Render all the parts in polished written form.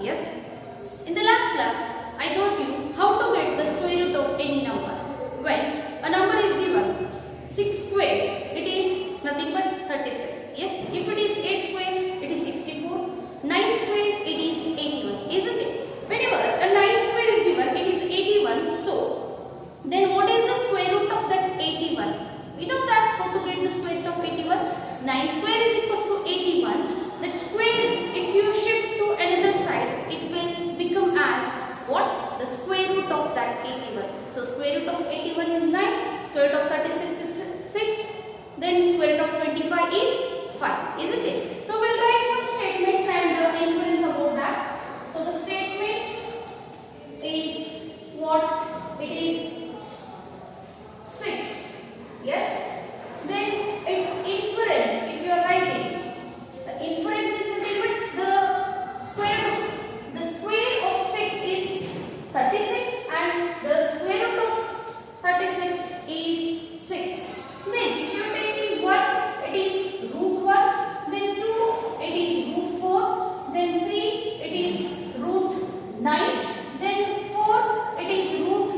Yes. In the last class, I taught you how to get the square root of any number. When a number is given 6 square, it is nothing but 36. Yes. If it is 8 square, it is 64. 9 square, it is 81. Isn't it? Whenever a 9 square is given, it is 81. So, then what is the square root of that 81? We know that how to get the square root of 81. 9 square is equals to 81. That square, if you shift to another side, it will become as what? The square root of that 81. So, square root of 81 is 9. Square root of 36 is 6. Then square root of 25 is 5. Isn't it? So, we will write some statements and inference about that. So, the statement is what? It is 6. Yes. Then its inference, if you are writing, the inference is nothing but the square of 6 is 36 and the square root of 36 is 6. Then if you are taking 1, it is root 1, then 2, it is root 4, then 3, it is root 9, then 4, it is root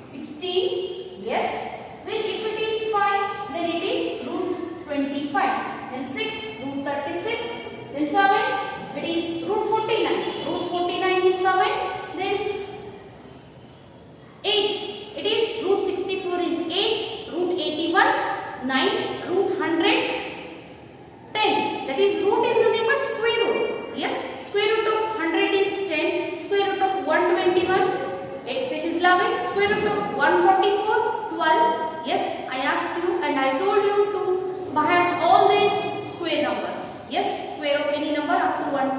16. Yes. Then if it is 5, then it is root 25. Then 6, root 36. Then 7, it is root 49. Root 49 is 7. Then 8, it is root 64 is 8. Root 81, 9. Root 100, 10. That is root is nothing but square root. Yes. Square root of 100 is 10. Square root of 121, 8 6 is 11. Square root of 144, 12. Yes, I asked you and I told you to by heart all these square numbers. Yes, square of any number up to 1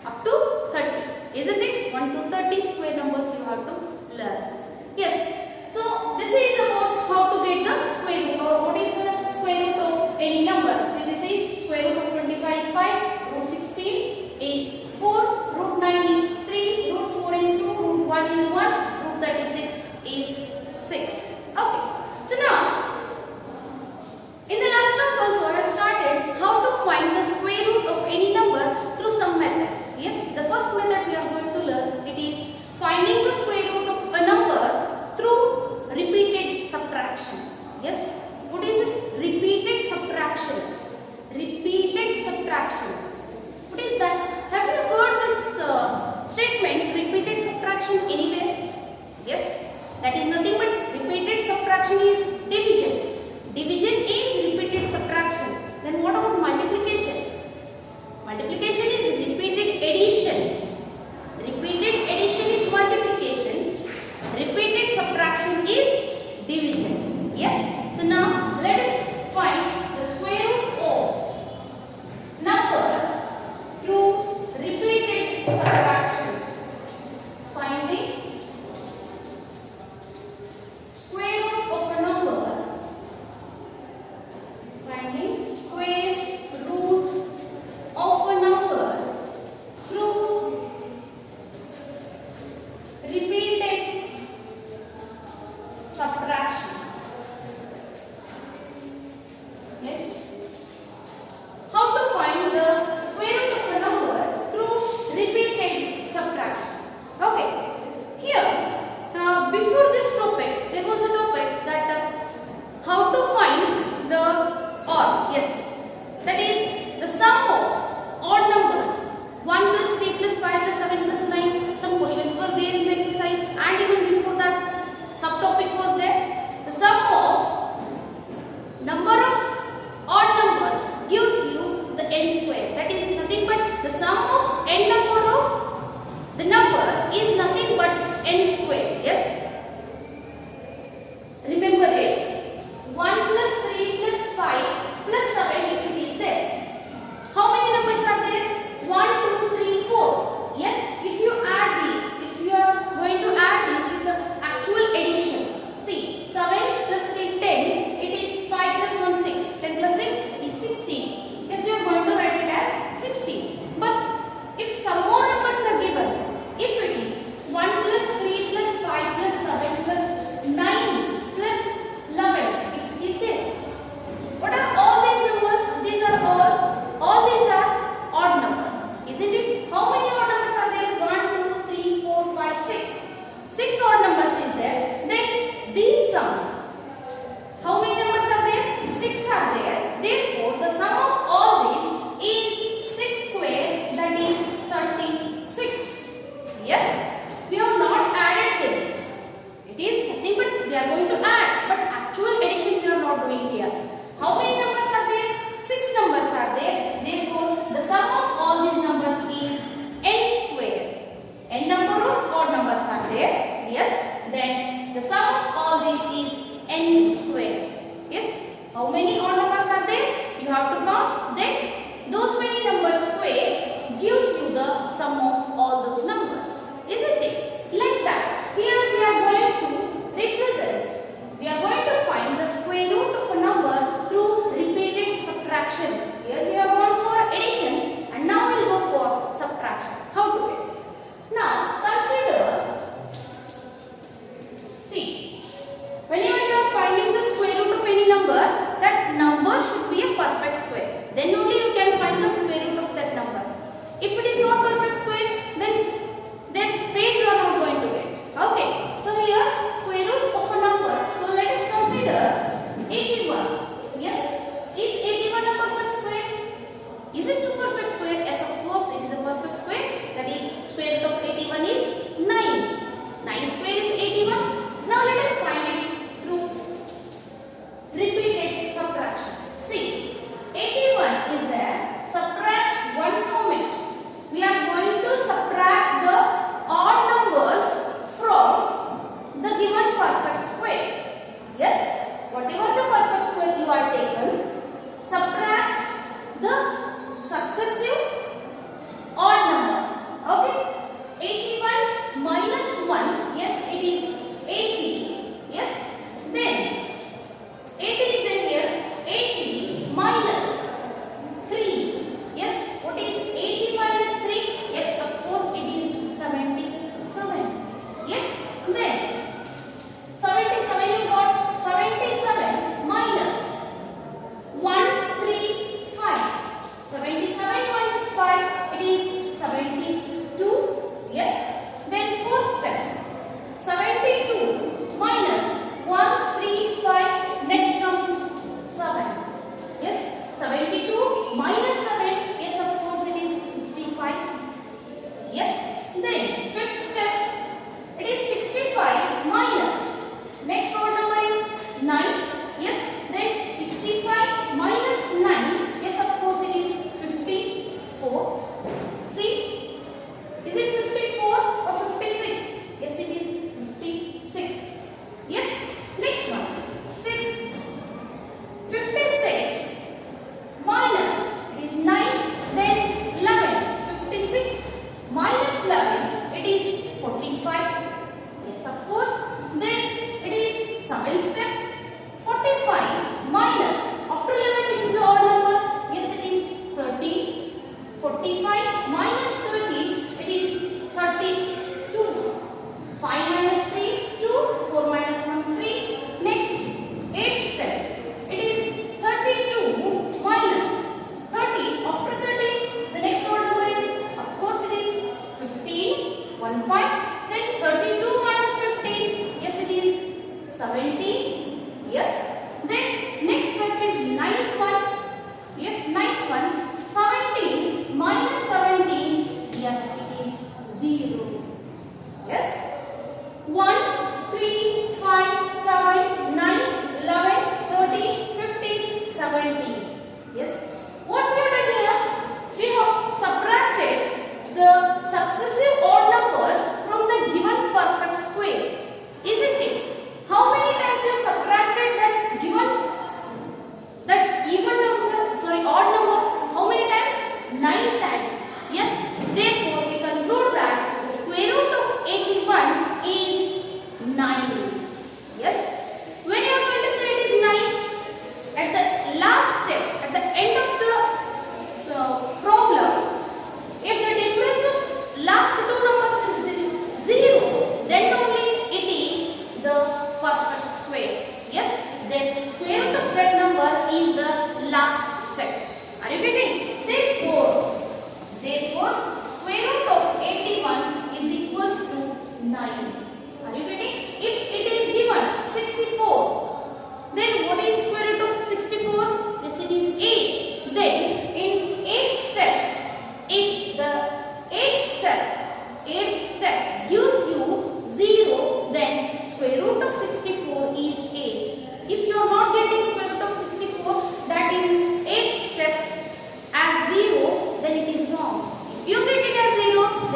up to 30. Isn't it? 1 to 30 square numbers you have to learn. Yes. So this is about how to get the square root or what is the square root of any number. See, this is square root of 25 is 5, root 16 is 4, root 9 is 3, root 4 is 2, root 1 is 1, root 36 is 6. Okay. So now, in the last class also I have started how to find the square root of any number through some methods. Yes, the first method we are going to learn, it is finding the square root of a number through repeated subtraction. Yes, what is this repeated subtraction? Repeated subtraction. What is that? Have you heard this statement repeated subtraction anywhere? Yes. That is nothing but repeated subtraction is division. Division is repeated subtraction. Then what about multiplication? Multiplication is repeated addition. Repeated addition is multiplication. Repeated subtraction is division. Yes. So now let us find the square root of number through repeated subtraction. Finding square root of a number, finding square root of a number through repeated subtraction. Yes. How to find the square root of a number through repeated subtraction? Okay. Here. Before this topic, there was a topic that how to find the odd. Yes, that is the sum of odd numbers. 1 plus 3 plus 5 plus 7 plus 9. Some questions were there in the exercise, and even before that, subtopic was there. The sum of number of odd numbers gives you the n square. That is nothing but the sum of n number of the number is nothing but n square. Yes. Remember it. 1 plus 3 plus 5 plus 7 if it is there. How many numbers are there? 1, 2, 3, 4. Yes. If you add these, if you are going to add these with the actual addition. See,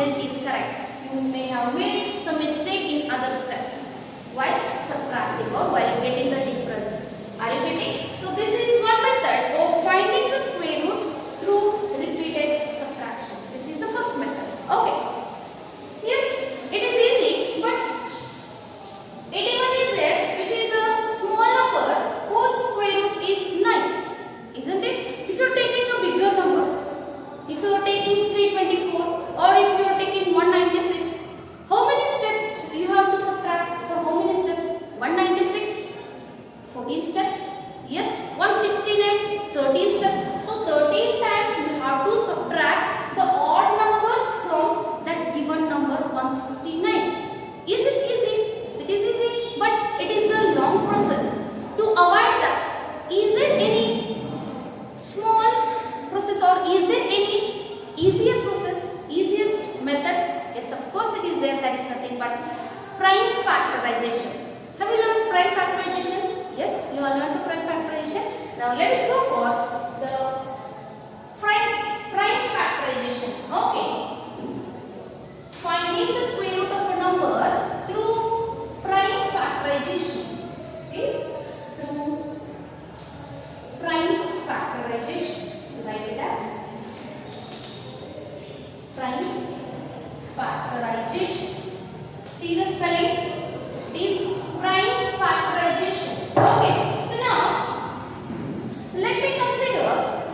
then it is correct. You may have made some mistake in other steps while subtracting or while getting the difference. Are you getting? So this is one method of finding the square root through repeated subtraction. This is the first method. Okay. Yes, it is easy, but 81 is there, which is a small number whose square root is 9. Isn't it? If you are taking a bigger number, if you are taking 324 or if you are taking 196, how many steps you have to subtract? For how many steps? 196, 14 steps. Yes, 169, 13 steps. So 13 times you have to subtract the odd numbers from that given number 169. Is it easy? Yes, it is easy, but it is the long process. To avoid that, is there any small process or is there any easier process, easiest method? Yes, of course it is there. That is nothing but prime factorization. Have you learned prime factorization? Yes, you have learned the prime factorization. Now let us go for the prime factorization. Okay. Finding the square root of a number through prime factorization. Is through prime factorization. Write it as prime factorization. See the spelling? It is prime factorization. Okay. So now let me consider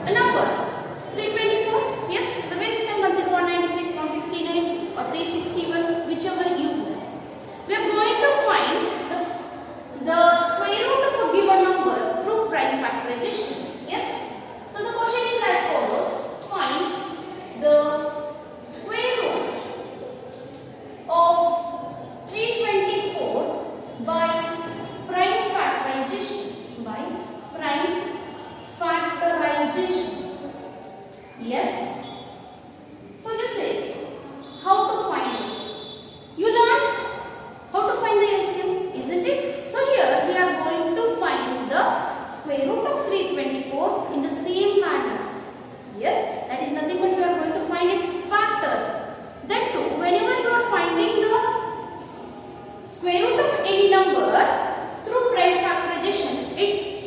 a number 324. Yes, otherwise you can consider 196, 169 or 361, whichever you want. We are going to find the square root of a given number through prime factorization. Yes. So the question is as follows. Find the square root of 324 by prime factorization. By prime factorization. Yes. So this is how to find it. You learned how to find the LCM, isn't it? So here we are going to find the square root of 324 in the same manner. Yes, that is nothing but we are going to find its factors. Then too, whenever you are finding the square root of any number through prime factorization, it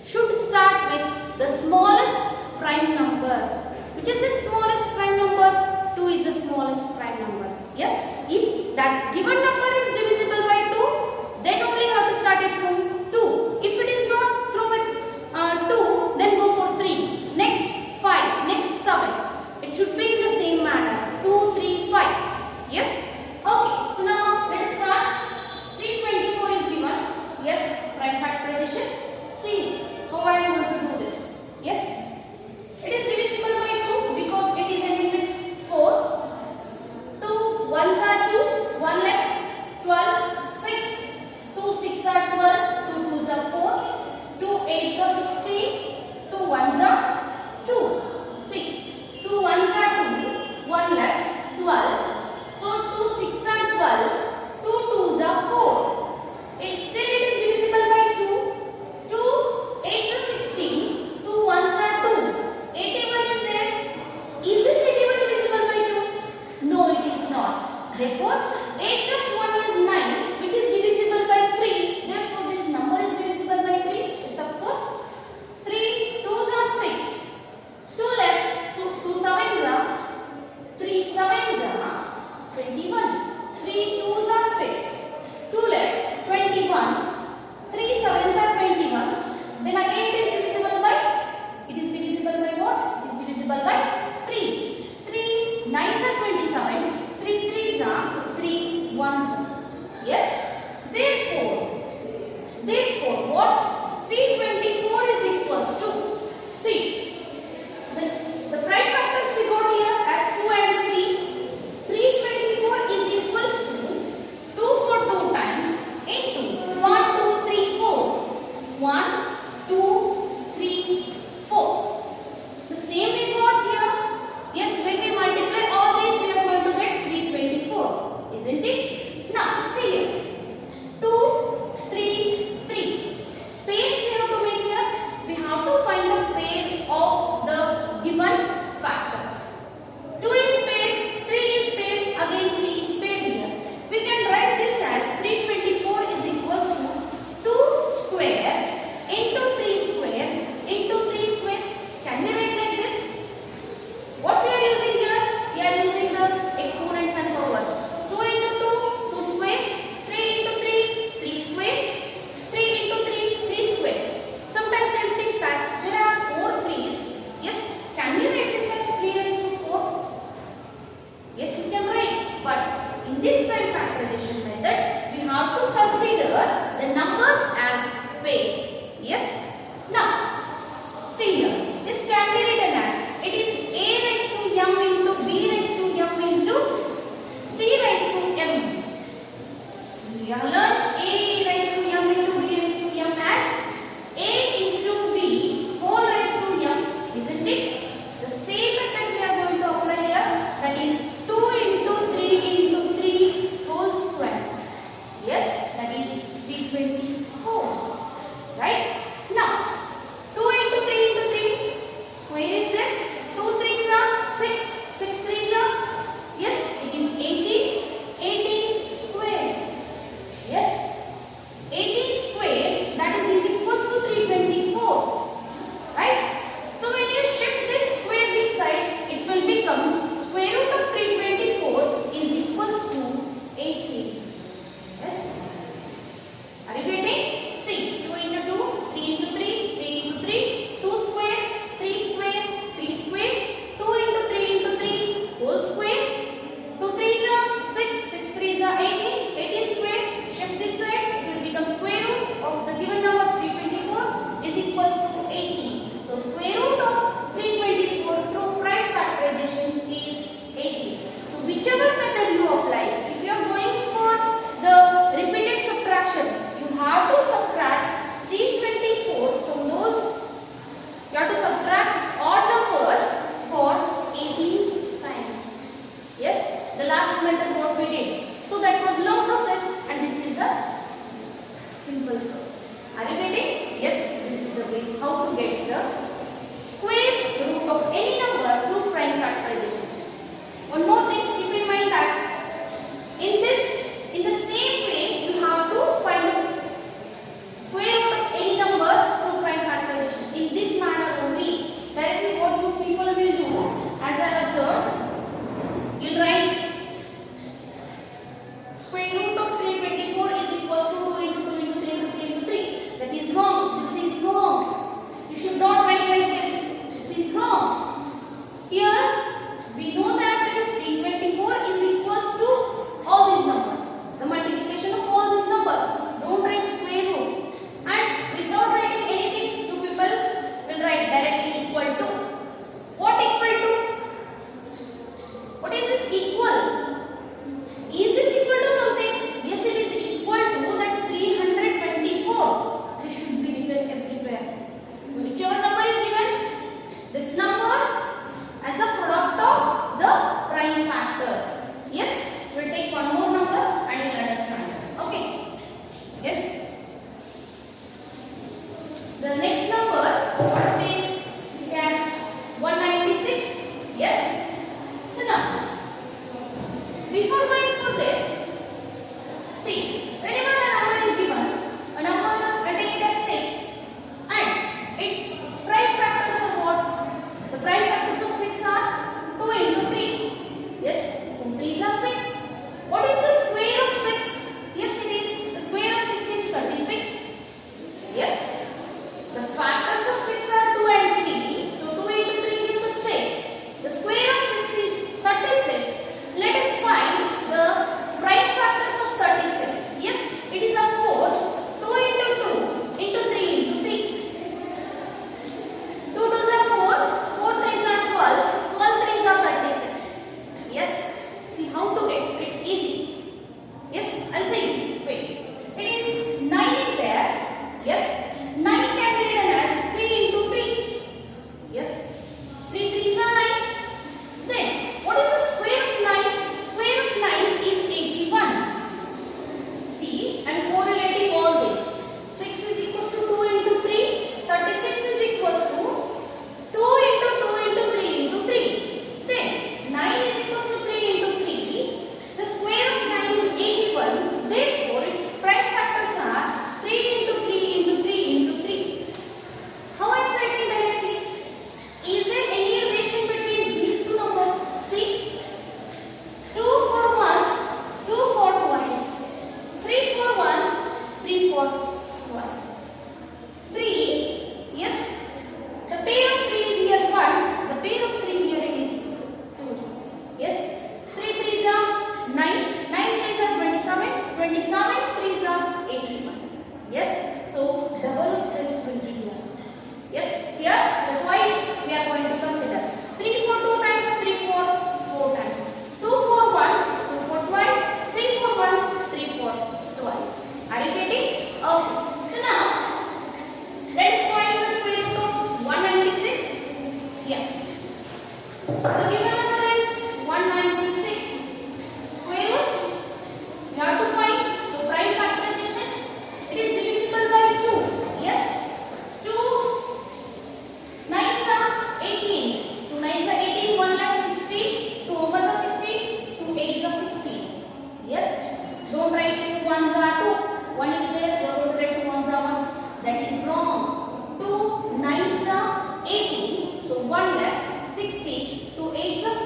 should start with the smallest prime number. Which is the smallest prime number? 2 is the smallest prime number. Yes, if that given number is divisible by 2, then only you have to start it from 2. If it is not through with 2, then go for 3. Next 5, next 7. It should be in the same manner. 2, 3, 5. Yes. Okay. So now let us start. 324 is given. Yes. Prime factorization. See how I am going to do this. Yes. It is divisible by 2 because it is ending with 4. 2 ones are 2. 1 left. 12. 6. 2 6 are 12. 2 2s are 4. 2 8s are 16. 2 1s are 2. See, 2 1s are 2. 1 left. 12. So 2 6 are 12. 2 2s are 4. It is divisible by 2. 2 8s are 16. 2 1s are 2. 81 is there. Is this 81 divisible by 2? No, it is not. Therefore, 8 plus 1 is 9, which is divisible by 3. Therefore, this number is divisible by 3. Yes, of course. 3 2s are 6. 2 left. So, 2 7s are 3 7s are method what we did. So that was long process and this is the simple process. Are you getting? Yes, this is the way how to get the square root of any number through prime factorization. One more thing, keep in mind that in the same way you have to find the square root of any number through prime factorization. In this manner only, directly what you people will do, as I observed, you write square root of 324 is equals to 2 into 2 into 3 into 3 into 3. That is wrong. This is wrong. You should not write like this. This is wrong. Here we know that it is 324 is equals to all these numbers. The multiplication of all these numbers. Don't write square root. And without writing anything, you people will write directly equal to. What equal to? What is this equal? Is this equal to something? Yes, it is equal to that 324. This should be written everywhere. Whichever number is given, this number as the product of the prime factors. Yes, we'll take one more number and you'll understand. Okay. Yes. The next number, what we take it as 196. Yes. So now, before going for this, see, whenever a number is given, a number I take it as 6 and its prime factors are what? The prime factors of 6 are 2 into 3. Yes, 2 3s are 6. What is the square of 6? Yes, it is. The square of 6 is 36. Yes. The factors of 6 are 2 and 3. So 2 into 3 gives us 6. The square of 6 is 36. Let us find the prime factors of 36. Yes, it is of course 2 into 2 into 3 into 3. 2 2s are 4, 4 3s are 12, 12 3s are 36. Yes, see how to get, it's easy. Yes, I'll say you. Wait, it is 9 is there. Yes, 9 can be written as 3 into 3. Yes, 3 3s are 9. Then, what is the square of 9? Square of 9 is 81. See, and correlating all this. 6 is equals to 2 into 3. 36 is equals to 2 into 2 into 3 into 3. Then, 9 is equals to 3 into 3. The square of 9 is 81. Therefore, its prime factors are 3 into 3 into 3 into 3. How I am writing directly? Is there any relation between these two numbers? See, 2 for once, 2 for twice, 3 for once, 3 for twice. 3, yes, the pair of 3 is here 1, the pair of 3 here it is 2. Yes, 3 3s are 9, 9 3s are 27, 27 3s are 81. Yes, so double of this will be here. Yes, here the twice we are going to consider. 3 for 2 times, 3 for 4 times. 2 for once, 2 for twice, 3 for once, 3 for twice. Are you getting? Okay. So now, let us find the square root of 196. Yes. The given number is 196. Square root, we have to find. So prime factorization, it is divisible by 2. Yes. 2 9s are 18. 2 9s are 18. 1 left 16. 2 overs are 16. 2 8s are 16. Yes. Don't write 2 1s are 2. 1 is there. You are going to write 2 1s are 1. That is wrong. 2 9s are 18. So 1 left 16. 2 8s are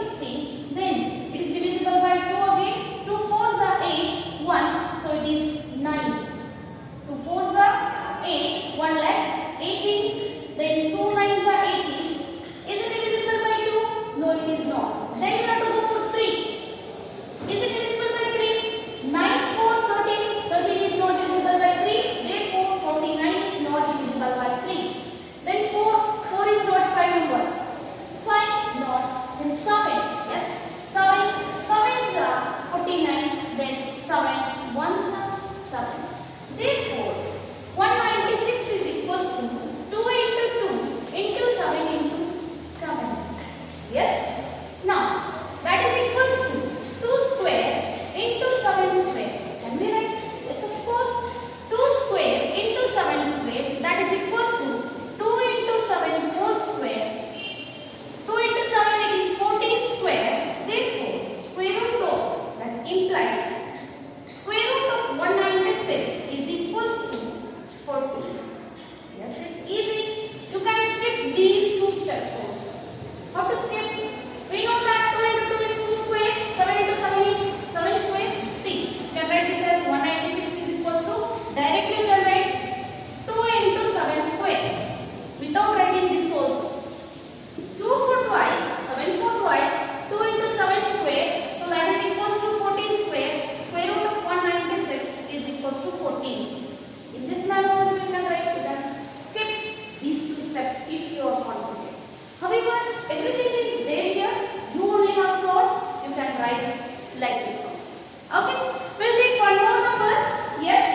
like this also. Okay, we'll take one more number. Yes.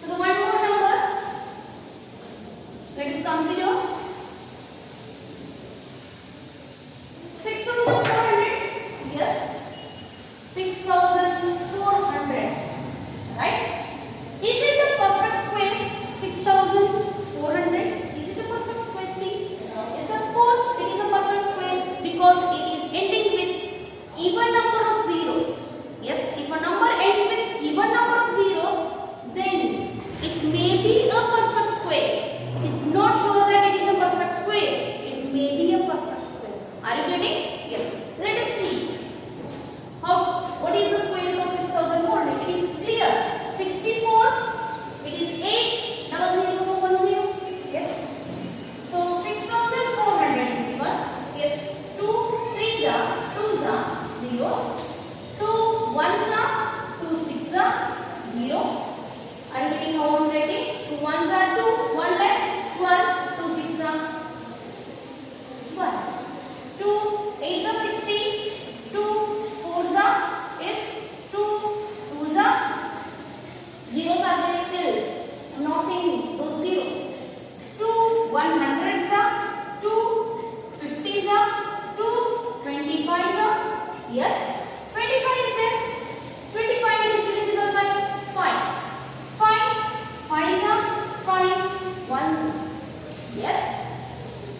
So the one more number, let us consider 6,400. Yes, 6,400. Right? Is it a perfect square? 6,400. Is it a perfect square? See? Yes, of course it is a perfect square because it is ending with even number of zeros. Yes, if a number ends with even number of zeros, then it may be a perfect square. It is not sure that it is a perfect square. It may be a perfect square. Are you getting? Yes. Let us see. What is the square root of 6,400? It is clear. 64. It is 8. Double zero, so 1 0. Yes. So 6,400 is given. Yes. 2 3s are 2s are zeros. 2 1s are 2 6s are 0. Are you getting how I am writing? 2 1s are 2. 1 left. 12. 2 6s are 12. 2 8s are 16. 2 4s are is 2 2s are zeros are there still. I'm not saying those zeros. 2 100s are 2 50s are 2 25s are yes 25 is there. 25 is divisible by 5. 5 5s are 5 1s yes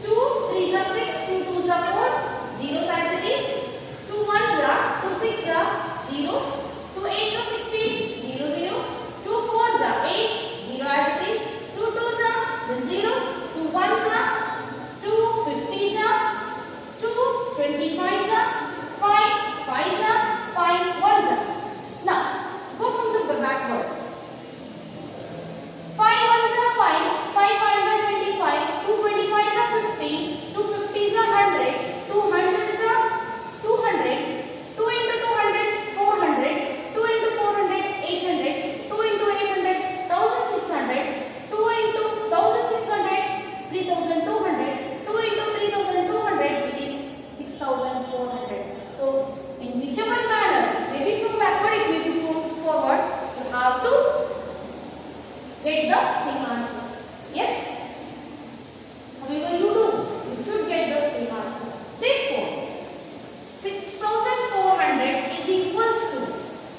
2 3s are 6 2 2s are 4 zeros as it is. 2 1s are 2 6s are zeros. 2 8s are 16 0 0. 2 4s are 8 0 as it is. 2 2s are then zeros. 2 1s are 2 50s are 2 25s are 5 5s are 5 1s are. Now go from the backward. 5 1s are 5 5 5s are 25 2 25s are 50 2 50s are 100 2 100s are 200 2 into 200 400 2 into 400 800 2 into 800 1600 2 into 1600 3200 2 into 3200 it is 6,400. So in whichever manner, maybe from backward it may be from forward, you have to get the same answer. Yes. However you do, you should get the same answer. Therefore 6,400 is equals to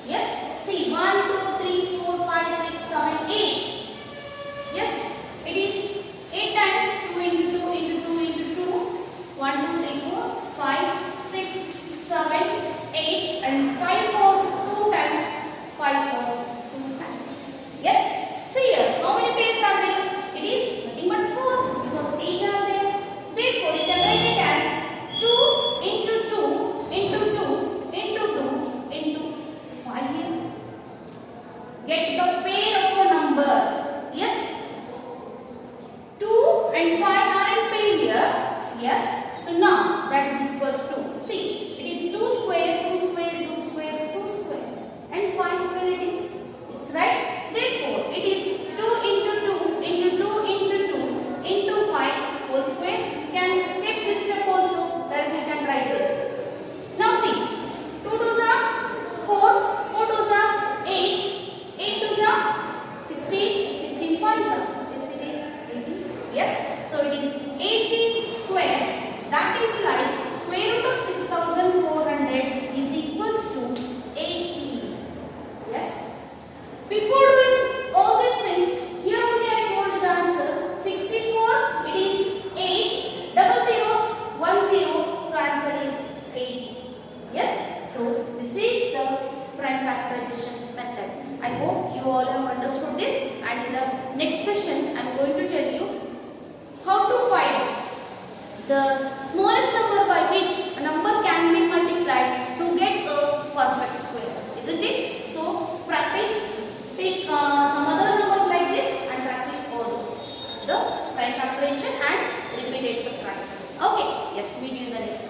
yes. See 1 2 3 4 5 6 7 8. Yes, it is 8 times 2 into 2 into 2 into 2 1 2 3 4 5 6 7 8 and 5 4 2 times 5 4 2 times. Yes. See here, how many pairs are there? It is nothing but 4 because 8 are there. Therefore, you can write it as 2 into 2 into 2 into 2 into 5 here. Get the pair of a number. Yes. 2 and 5 are in pair here. Yes. So now that is equals to, see, it is 2 square, 2 square, 2 square, 2 square and 5 square it is. Is right? Therefore, it is 2 into 2 into 2 into 2 into 5 whole square. You can skip this step also. Directly you can write this. Now see, 2 2s are 4, 4 2s are 8, 8 2s are 16, 16 5s are. Yes, it is 18. Yes. So it is 18 square. That implies square root of 6,400 is equals to 18. Yes. Before doing all these things, here only I told you the answer. 64, it is 8, double zeros, 1 0. So answer is 80. Yes. So this is the prime factorization method. I hope you all have understood this, and in the next session I am going to tell you how to find the smallest number by which a number can be multiplied to get a perfect square. Isn't it? So practice, take some other numbers like this and practice all those. The prime factorization and repeated subtraction. Okay. Yes, meet you in the next